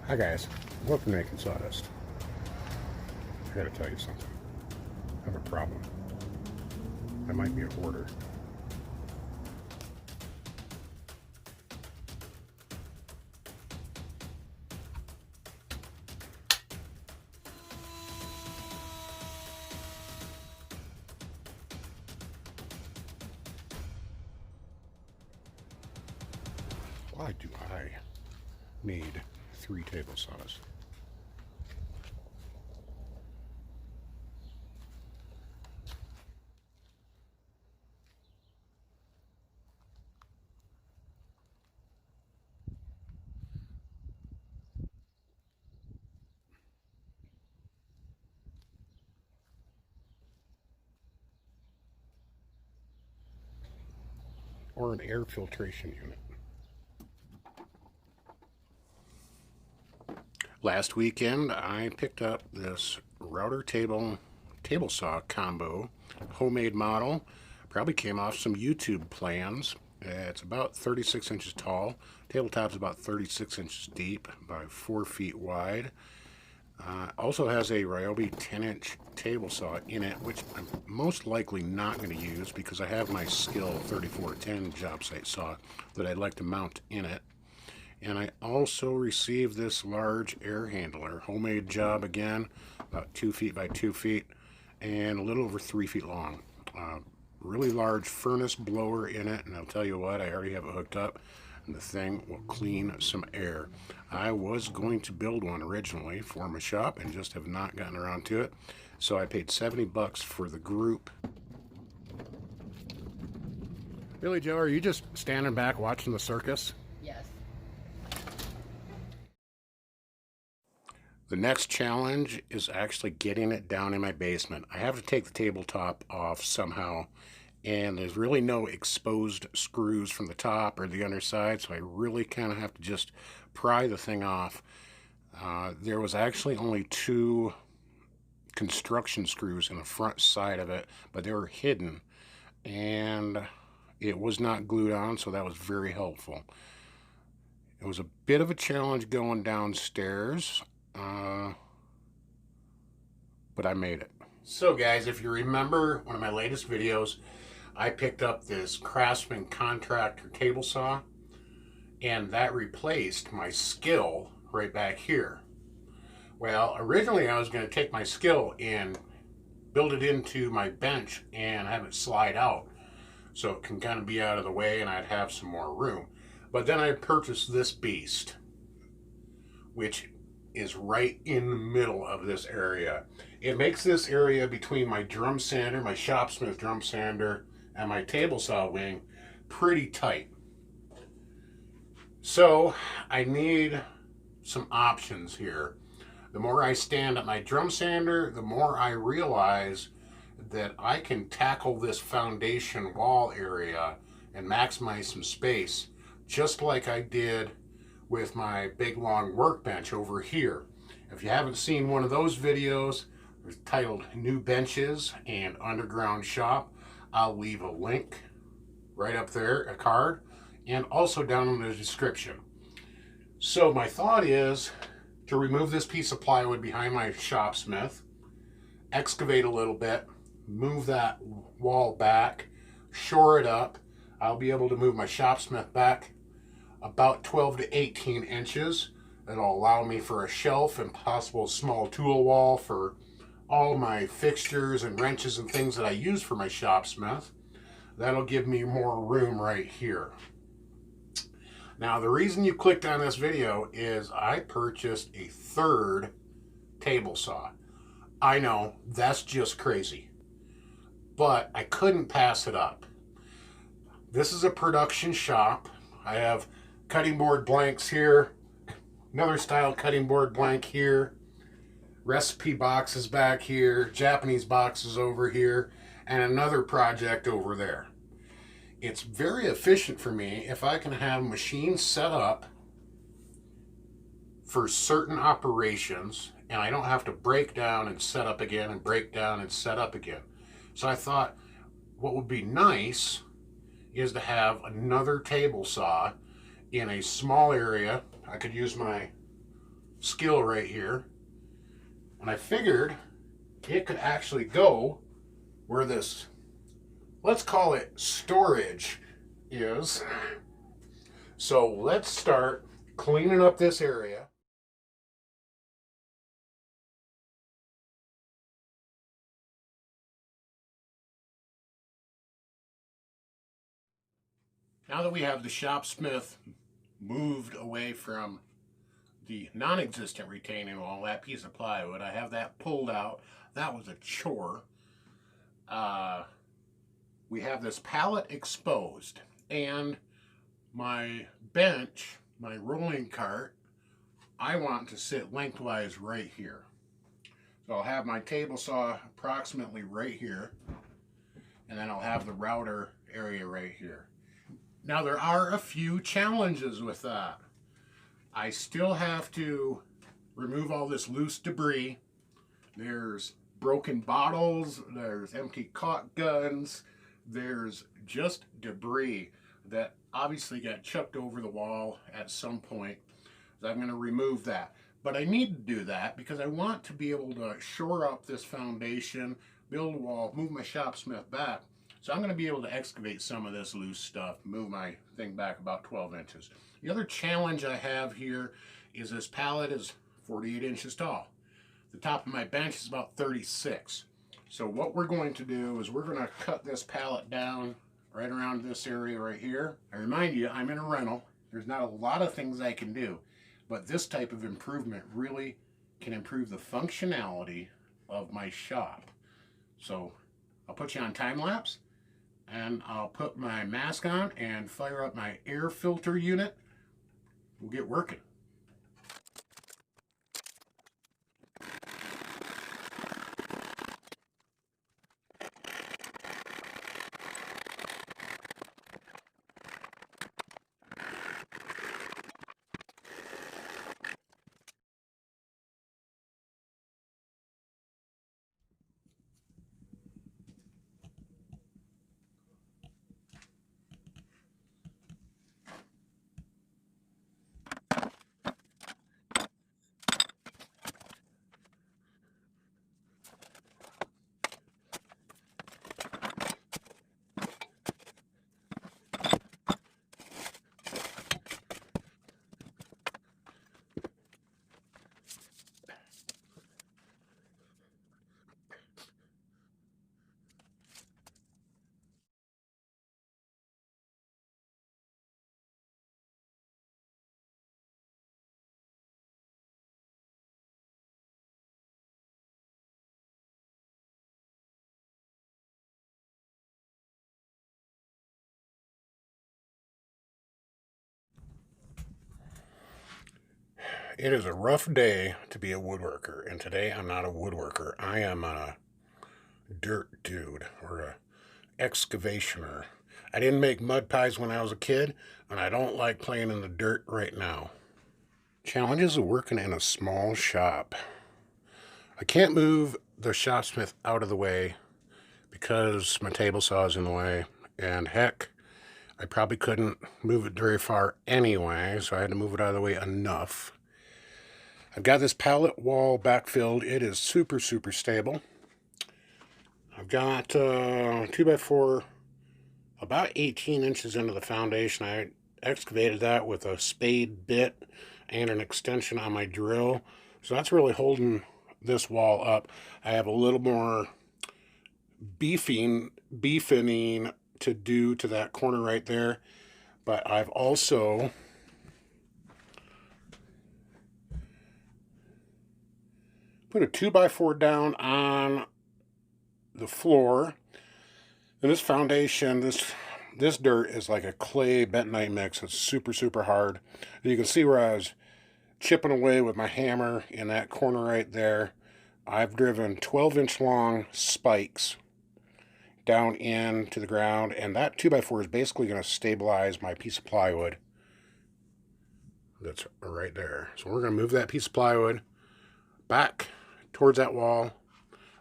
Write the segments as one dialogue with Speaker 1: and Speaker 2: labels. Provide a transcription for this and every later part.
Speaker 1: Hi guys, welcome to Making Sawdust. I gotta tell you something. I have a problem. I might be a hoarder. Why do I need 3 table saws? Or an air filtration unit. Last weekend I picked up this router table saw combo, homemade model. Probably came off some YouTube plans. It's about 36 inches tall. Tabletop's about 36 inches deep by 4 feet wide. Also has a Ryobi 10-inch table saw in it, which I'm most likely not going to use because I have my Skill 3410 job site saw that I'd like to mount in it. And I also received this large air handler, homemade job again, about 2 feet by 2 feet, and a little over 3 feet long. Really large furnace blower in it, and I'll tell you what, I already have it hooked up, and the thing will clean some air. I was going to build one originally for my shop and just have not gotten around to it, so I paid $70 for the group. Billy Joe, are you just standing back watching the circus?
Speaker 2: Yes.
Speaker 1: The next challenge is actually getting it down in my basement. I have to take the tabletop off somehow, and there's really no exposed screws from the top or the underside, so I really kind of have to just pry the thing off. There was actually only 2 construction screws in the front side of it, but they were hidden, and it was not glued on, so that was very helpful. It was a bit of a challenge going downstairs, but I made it. So guys, if you remember one of my latest videos, I picked up this Craftsman contractor table saw, and that replaced my Skill right back here. Well, originally I was going to take my Skill and build it into my bench and have it slide out so it can kind of be out of the way and I'd have some more room. But then I purchased this beast, which is right in the middle of this area. It makes this area between my drum sander, my Shopsmith drum sander, and my table saw wing pretty tight. So I need some options here. The more I stand at my drum sander, the more I realize that I can tackle this foundation wall area and maximize some space, just like I did with my big long workbench over here. If you haven't seen one of those videos, it's titled New Benches and Underground Shop. I'll leave a link right up there, a card, and also down in the description. So my thought is to remove this piece of plywood behind my Shopsmith, excavate a little bit, move that wall back, shore it up. I'll be able to move my Shopsmith back about 12 to 18 inches. It'll allow me for a shelf and possible small tool wall for all my fixtures and wrenches and things that I use for my Shopsmith. That'll give me more room right here. Now, the reason you clicked on this video is I purchased a 3rd table saw. I know, that's just crazy, but I couldn't pass it up. This is a production shop. I have cutting board blanks here, another style cutting board blank here, recipe boxes back here, Japanese boxes over here, and another project over there. It's very efficient for me if I can have machines set up for certain operations and I don't have to break down and set up again and break down and set up again. So I thought what would be nice is to have another table saw in a small area. I could use my skill right here. And I figured it could actually go where this, let's call it storage, is. So let's start cleaning up this area. Now that we have the shopsmith moved away from the non-existent retaining wall, that piece of plywood, I have that pulled out. That was a chore. We have this pallet exposed, and my bench, my rolling cart, I want to sit lengthwise right here. So I'll have my table saw approximately right here, and then I'll have the router area right here. Now there are a few challenges with that. I still have to remove all this loose debris. There's broken bottles, there's empty caulk guns, there's just debris that obviously got chucked over the wall at some point. So I'm going to remove that. But I need to do that because I want to be able to shore up this foundation, build a wall, move my shopsmith back. So I'm going to be able to excavate some of this loose stuff, move my thing back about 12 inches. The other challenge I have here is this pallet is 48 inches tall. The top of my bench is about 36. So what we're going to do is we're going to cut this pallet down right around this area right here. I remind you, I'm in a rental. There's not a lot of things I can do, but this type of improvement really can improve the functionality of my shop. So I'll put you on time lapse, and I'll put my mask on and fire up my air filter unit. We'll get working. It is a rough day to be a woodworker, and today I'm not a woodworker. I am a dirt dude, or a excavationer. I didn't make mud pies when I was a kid, and I don't like playing in the dirt right now. Challenges of working in a small shop. I can't move the shopsmith out of the way because my table saw is in the way, and heck, I probably couldn't move it very far anyway, so I had to move it out of the way enough. I've got this pallet wall backfilled. It is super, super stable. I've got 2x4 about 18 inches into the foundation. I excavated that with a spade bit and an extension on my drill. So that's really holding this wall up. I have a little more beefing to do to that corner right there. But I've also put a 2x4 down on the floor. And this foundation, this dirt is like a clay bentonite mix. It's super, super hard. And you can see where I was chipping away with my hammer in that corner right there. I've driven 12-inch long spikes down into the ground, and that 2x4 is basically going to stabilize my piece of plywood that's right there. So we're going to move that piece of plywood back towards that wall,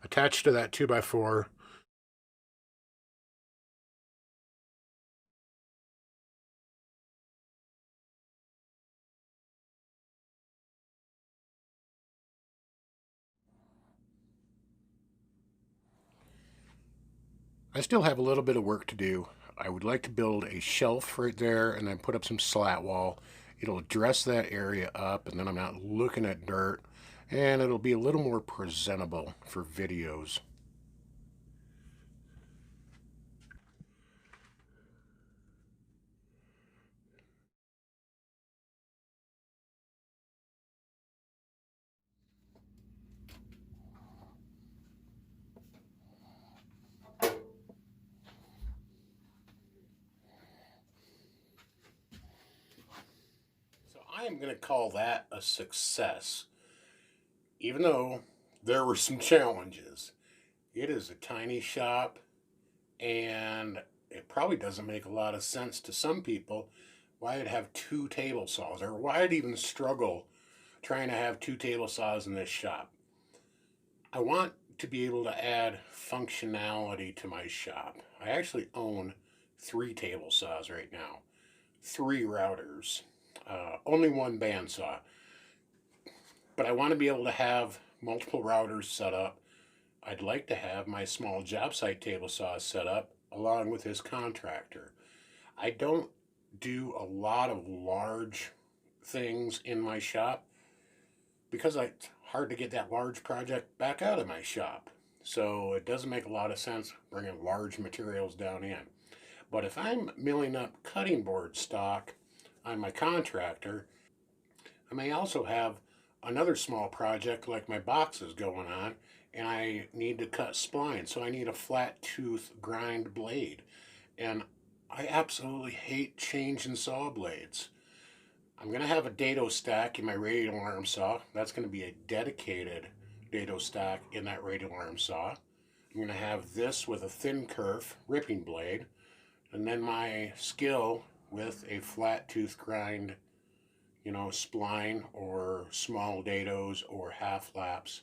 Speaker 1: attached to that 2x4. I still have a little bit of work to do. I would like to build a shelf right there and then put up some slat wall. It'll dress that area up and then I'm not looking at dirt, and it'll be a little more presentable for videos. So I am going to call that a success, even though there were some challenges. It is a tiny shop, and it probably doesn't make a lot of sense to some people why I'd have two table saws, or why I'd even struggle trying to have two table saws in this shop. I want to be able to add functionality to my shop. I actually own 3 table saws right now, 3 routers, only 1 bandsaw. But I want to be able to have multiple routers set up. I'd like to have my small job site table saw set up along with his contractor. I don't do a lot of large things in my shop because it's hard to get that large project back out of my shop. So it doesn't make a lot of sense bringing large materials down in. But if I'm milling up cutting board stock on my contractor, I may also have another small project like my boxes going on, and I need to cut spline, so I need a flat tooth grind blade. And I absolutely hate changing saw blades. I'm going to have a dado stack in my radial arm saw. That's going to be a dedicated dado stack in that radial arm saw. I'm going to have this with a thin kerf ripping blade, and then my skill with a flat tooth grind, spline or small dados or half laps.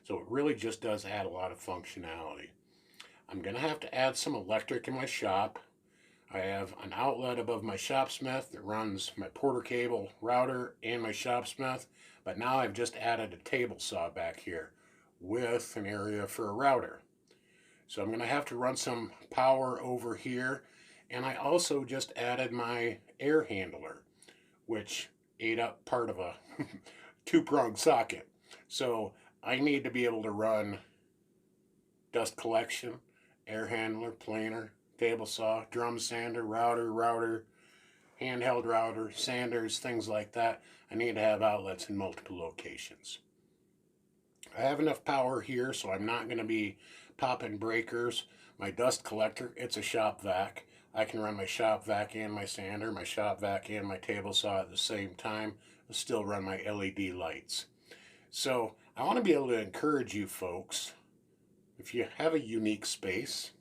Speaker 1: So it really just does add a lot of functionality. I'm going to have to add some electric in my shop. I have an outlet above my shopsmith that runs my Porter cable router and my shopsmith, but now I've just added a table saw back here with an area for a router. So I'm going to have to run some power over here, and I also just added my air handler, which ate up part of a 2-prong socket. So I need to be able to run dust collection, air handler, planer, table saw, drum sander, router, handheld router, sanders, things like that. I need to have outlets in multiple locations. I have enough power here, so I'm not going to be popping breakers. My dust collector, it's a shop vac. I can run my shop vac and my sander, my shop vac and my table saw at the same time. I'll still run my LED lights. So I want to be able to encourage you folks, if you have a unique space,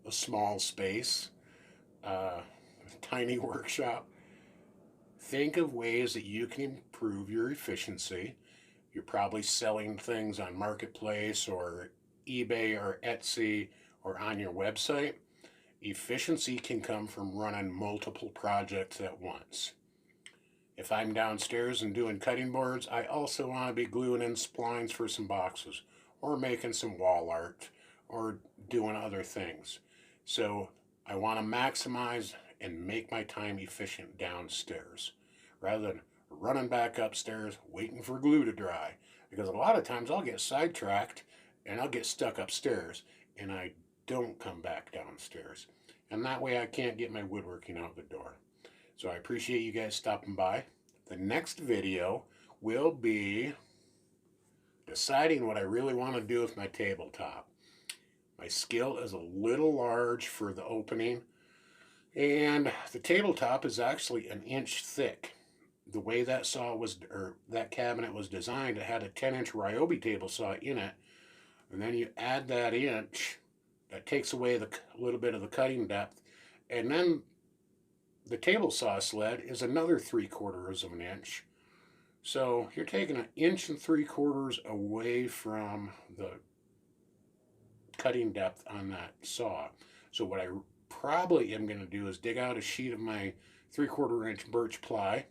Speaker 1: a small space, a tiny workshop, think of ways that you can improve your efficiency. You're probably selling things on Marketplace or eBay or Etsy or on your website. Efficiency can come from running multiple projects at once. If I'm downstairs and doing cutting boards, I also want to be gluing in splines for some boxes or making some wall art or doing other things. So I want to maximize and make my time efficient downstairs rather than running back upstairs waiting for glue to dry, because a lot of times I'll get sidetracked and I'll get stuck upstairs and I don't come back downstairs, and that way I can't get my woodworking out the door. So I appreciate you guys stopping by. The next video will be deciding what I really want to do with my tabletop. My skill is a little large for the opening, and the tabletop is actually 1 inch thick. The way that that cabinet was designed, it had a 10-inch Ryobi table saw in it, and then you add that inch, that takes away a little bit of the cutting depth, and then the table saw sled is another 3/4 of an inch. So you're taking 1 3/4 inches away from the cutting depth on that saw. So what I probably am going to do is dig out a sheet of my 3/4 inch birch ply,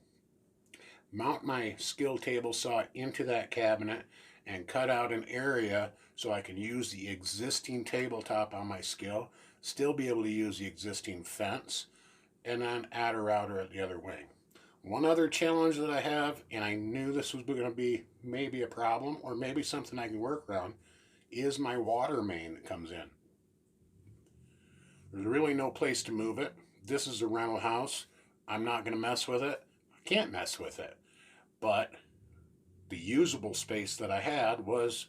Speaker 1: mount my skill table saw into that cabinet, and cut out an area so I can use the existing tabletop on my skill, still be able to use the existing fence, and then add a router at the other wing. One other challenge that I have, and I knew this was going to be maybe a problem or maybe something I can work around, is my water main that comes in. There's really no place to move it. This is a rental house. I'm not going to mess with it. I can't mess with it. But the usable space that I had was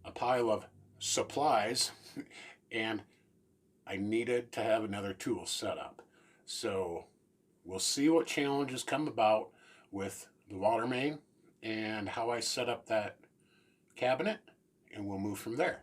Speaker 1: a pile of supplies, and I needed to have another tool set up. So we'll see what challenges come about with the water main and how I set up that cabinet, and we'll move from there.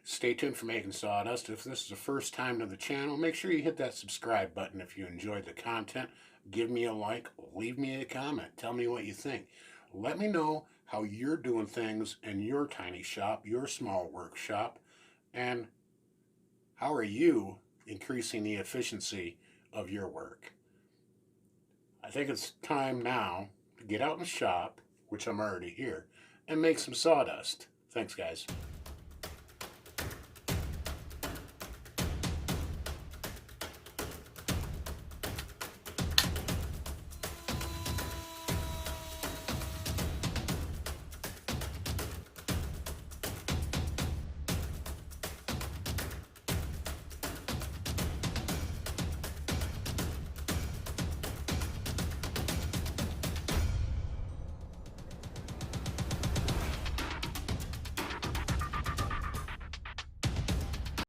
Speaker 1: Stay tuned for Making Sawdust. If this is the first time to the channel, make sure you hit that subscribe button if you enjoyed the content. Give me a like, leave me a comment, tell me what you think. Let me know how you're doing things in your tiny shop, your small workshop, and how are you increasing the efficiency of your work. I think it's time now to get out in the shop, which I'm already here, and make some sawdust. Thanks, guys.